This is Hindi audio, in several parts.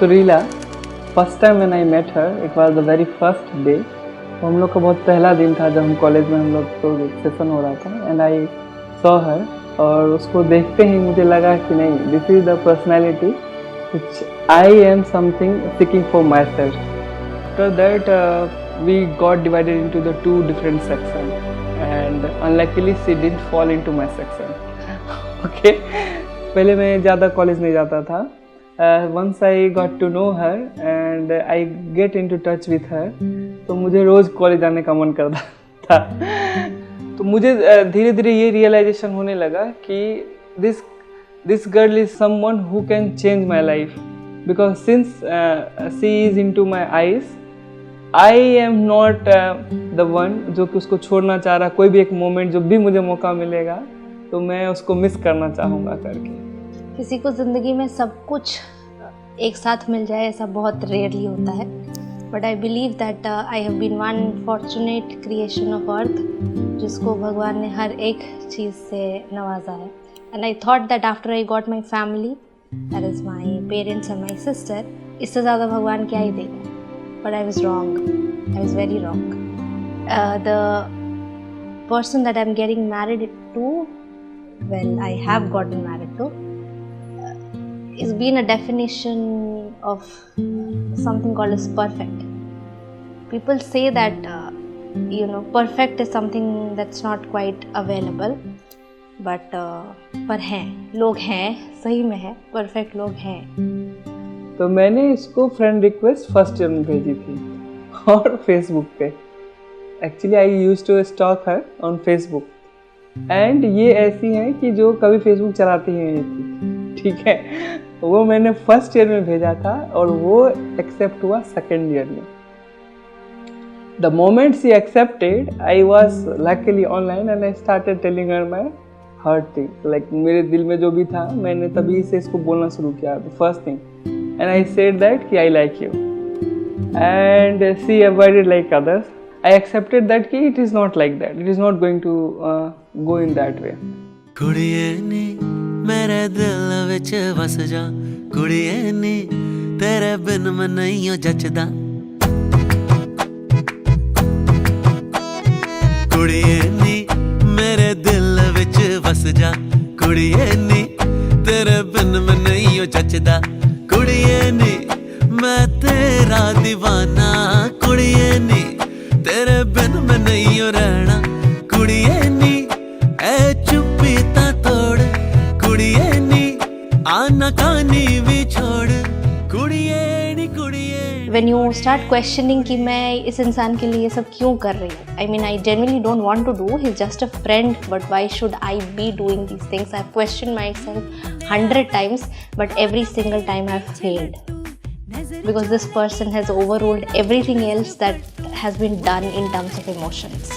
Surila. First time when I met her, it was the very first day. तो हम लोग का बहुत पहला दिन था जब हम कॉलेज में हम लोग तो सेशन हो रहा था एंड आई सॉ हर, और उसको देखते ही मुझे लगा कि नहीं, this is the personality which I am something seeking for myself. After that, we got divided into the two different sections, and unluckily she didn't fall into my section. Okay, पहले मैं ज़्यादा कॉलेज नहीं जाता था. Once I got to know her and I get into touch with her, तो मुझे रोज़ कॉलेज जाने का मन करता था. तो मुझे धीरे धीरे ये रियलाइजेशन होने लगा कि this girl is someone who can change my life, because since she is into my eyes, I am not the one जो कि उसको छोड़ना चाह रहा. कोई भी एक मोमेंट जब भी मुझे मौका मिलेगा तो मैं उसको मिस करना चाहूँगा करके. किसी को ज़िंदगी में सब कुछ एक साथ मिल जाए ऐसा बहुत रेयरली होता है, but I believe that I have been one fortunate creation of earth जिसको भगवान ने हर एक चीज़ से नवाजा है. And I thought that after I got my family, that is my parents and my sister, इससे ज़्यादा भगवान क्या ही देगा. But I was wrong. I was very wrong. The person that I'm getting married to, well, I have gotten married to, is been a definition of something called as perfect. People say that, perfect is something that's not quite available. But पर हैं, लोग हैं, सही में है, परफेक्ट लोग हैं. तो मैंने इसको फ्रेंड रिक्वेस्ट फर्स्ट ईयर में भेजी थी और फेसबुक पे. Actually I used to stalk her on Facebook, and ये ऐसी हैं कि जो कभी फेसबुक चलाती ही नहीं थी. ठीक है, वो मैंने फर्स्ट ईयर में भेजा था और वो एक्सेप्ट हुआ सेकेंड ईयर में. The moment she accepted, I was luckily online and I started telling her my hurt thing. Like मेरे दिल में जो भी था मैंने तभी से इसको बोलना शुरू किया. The first thing, and I said that कि I like you, and she avoided like others. I accepted that कि it is not like that, it is not going to go in that way. कुड़िए नी मेरे दिल विच वस जा, कुड़िए नी तेरे बिन मैं नहीं जचदा. कुड़िए नी मेरे दिल विच वस जा, कुड़िए नी तेरे बिन मैं नहीं जचदा. कुड़िए नी मैं तेरा दीवाना, कुड़िए नी तेरे बिन मैं नहीं रहना. कुड़िए नी ए चुप्पी ता तोड़, कुड़िए नी आना कानी भी छोड़. कुड़िए नी कुड़िए. When you start questioning कि मैं इस इंसान के लिए ये सब क्यों कर रही हूँ, I mean I genuinely don't want to do, he's just a friend, but why should I be doing these things? I've questioned myself 100 times, but every single time I've failed, because this person has overruled everything else that has been done in terms of emotions.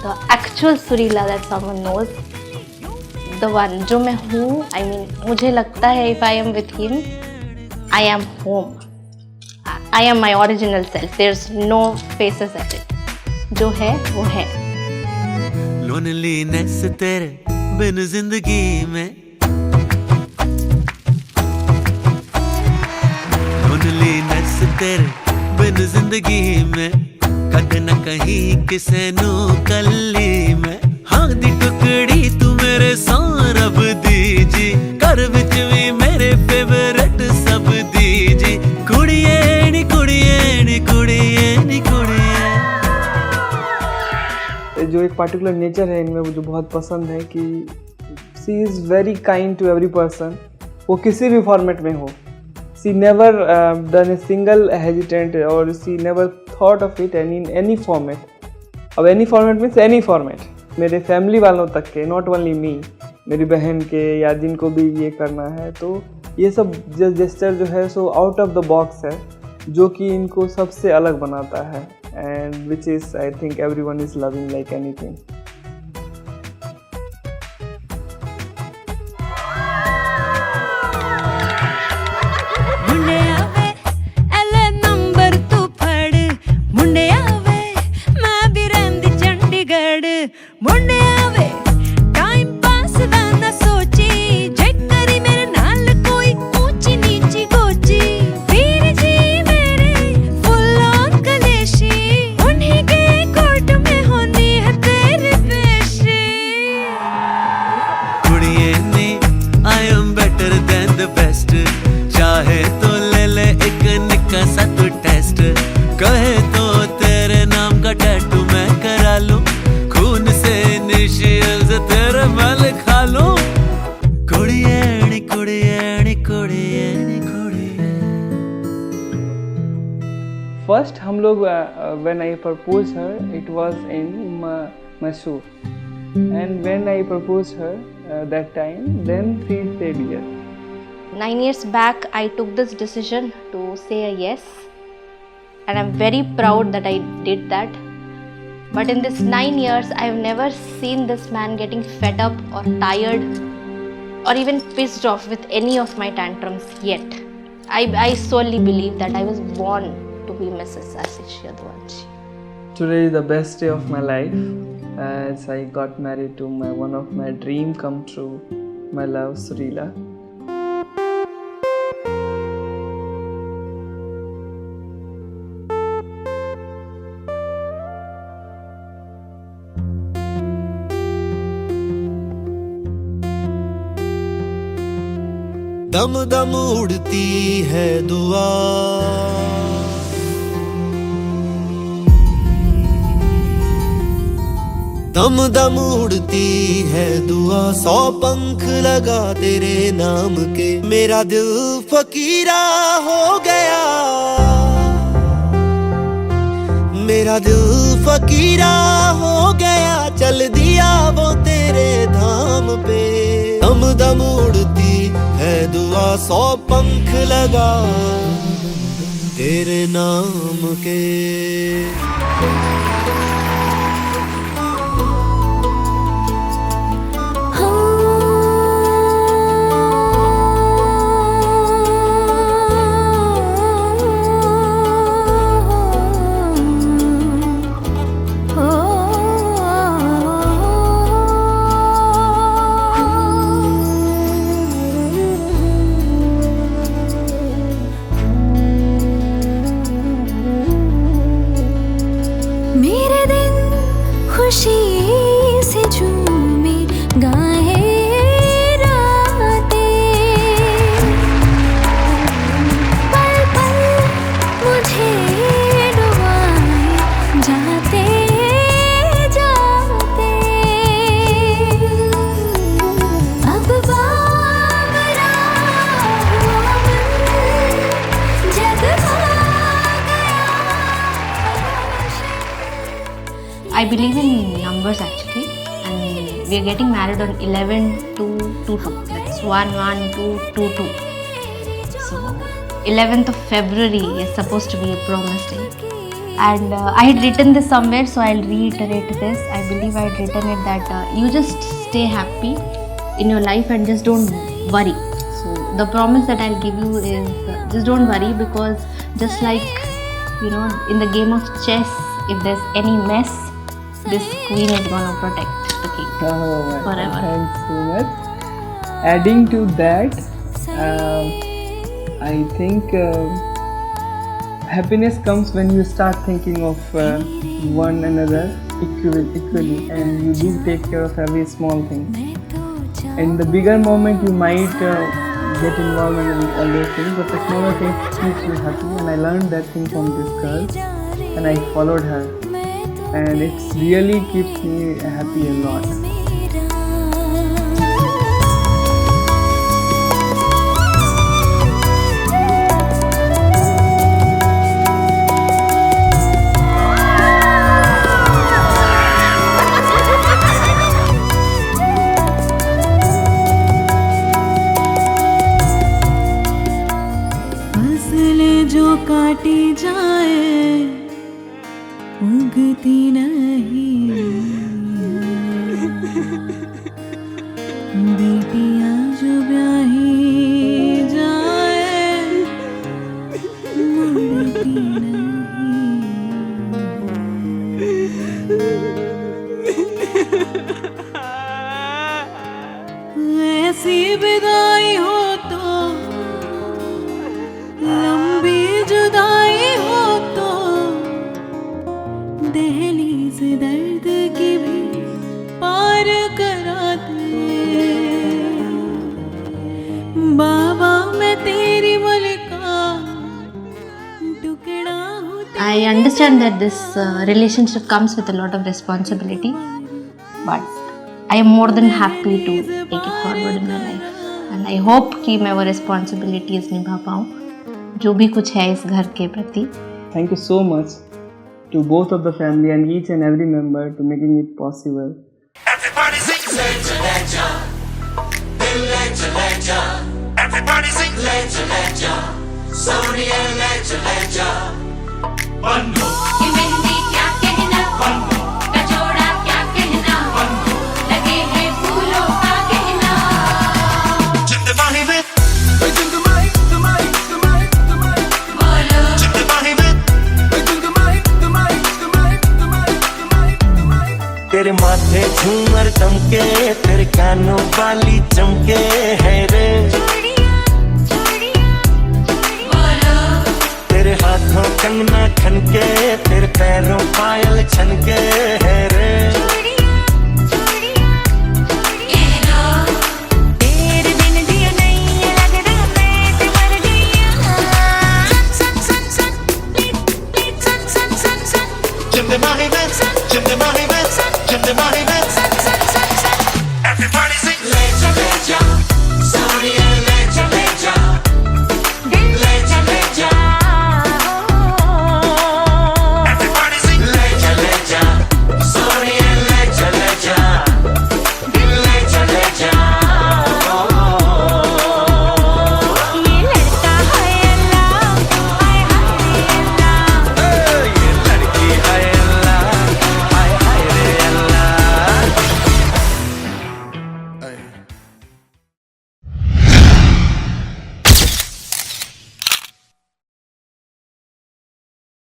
The actual Surila that someone knows, the one जो मैं हूँ, I mean मुझे लगता है if I am with him, I am home. I am my original self. There's no faces at it. जो है वो है. Loneliness तेरे बिन जिंदगी में, loneliness तेरे बिन जिंदगी में, कद न कहीं किसे नू कल्ली में. हाँ दी टुकड़ी तू मेरे सौरभ दीजी, घर विच भी मेरे फेवरेट सब दीजी. कुड़िए नी कुड़िए नी कुड़िए नी कुड़िए. जो एक पार्टिकुलर नेचर है इनमें मुझे बहुत पसंद है कि she is very kind to every person, वो किसी भी फॉर्मेट में हो. She never done a single hesitant और she never thought of it in any format. अब any format means any format, मेरे फैमिली वालों तक के, नॉट ओनली मी, मेरी बहन के या जिनको भी ये करना है. तो ये सब जेस्चर जो है सो आउट ऑफ द बॉक्स है, जो कि इनको सबसे अलग बनाता है, and which is I think everyone is loving like anything. सोची जे करी मेरे नाल कोई ऊंची नीची गोची, फिर कुड़िए नी कुड़िए। First हम लोग when I proposed her it was in Mysore, and when I proposed her that time then she said yes. 9 years back, I took this decision to say a yes, and I'm very proud that I did that. But in this 9 years, I've never seen this man getting fed up or tired or even pissed off with any of my tantrums yet. I solely believe that I was born to be Mrs. Ashish Yadwanshi. Today is the best day of my life as I got married to one of my dream come true, my love Surila. दम दम उड़ती है दुआ, दम दम उड़ती है दुआ, 100 पंख लगा तेरे नाम के, मेरा दिल फकीरा हो गया, मेरा दिल फकीरा हो गया, चल दिया वो तेरे धाम पे। दम दम उड़ती है दुआ, 100 पंख लगा तेरे नाम के। मेरे दिन खुशी से झूमे गाए रातें, पल पल मुझे डुबाए जाते जाते। अब बावरा हुआ मन, जगहा I believe in numbers actually, and we are getting married on 11/2/22. That's 1/1/2/22. So 11th of February is supposed to be a promise day, and I had written this somewhere, so I'll reiterate this. I believe I had written it that you just stay happy in your life and just don't worry. So the promise that I'll give you is just don't worry, because just like in the game of chess, if there's any mess, this queen is gonna protect the king forever. Thanks so much. Adding to that, I think happiness comes when you start thinking of one another equally, and you do take care of every small thing. In the bigger moment, you might get involved in all those things, but the smaller things keeps you happy. And I learned that thing from this girl, and I followed her. And it really keeps me happy a lot. फसलें जो काटी जाए उगती नहीं, बेटियां जो ब्याही जाए मुड़ती नहीं। ऐसी विदाई हो तो, लंबी जुदाई हो तो, दहलीज दर्द की भी पार करा दे। बाबा मैं तेरी मलिका टुकड़ा हूँ। I understand that this relationship comes with a lot of responsibility, but I am more than happy to take it forward in my life, and and I hope कि मैं वो रिस्पॉन्सिबिलिटीज़ निभा पाऊँ जो भी कुछ है इस घर के प्रति। Thank you so much to both of the family and each and every member to making it possible. Everybody sing legend, legend, legend, legend. Everybody sing legend, legend, Sonia legend, legend. Bandu, कि मेहंदी क्या कहना, कचौड़ा क्या कहना, लगे हैं फूलों का कहना। जिंदगानी में, जिंदगानी, जिंदगानी, जिंदगानी, जिंदगानी, बोलो जिंदगानी में, जिंदगानी, जिंदगानी, जिंदगानी, जिंदगानी, जिंदगानी। तेरे माथे झूमर दमके, तेरे कानों वाली चमके है रे।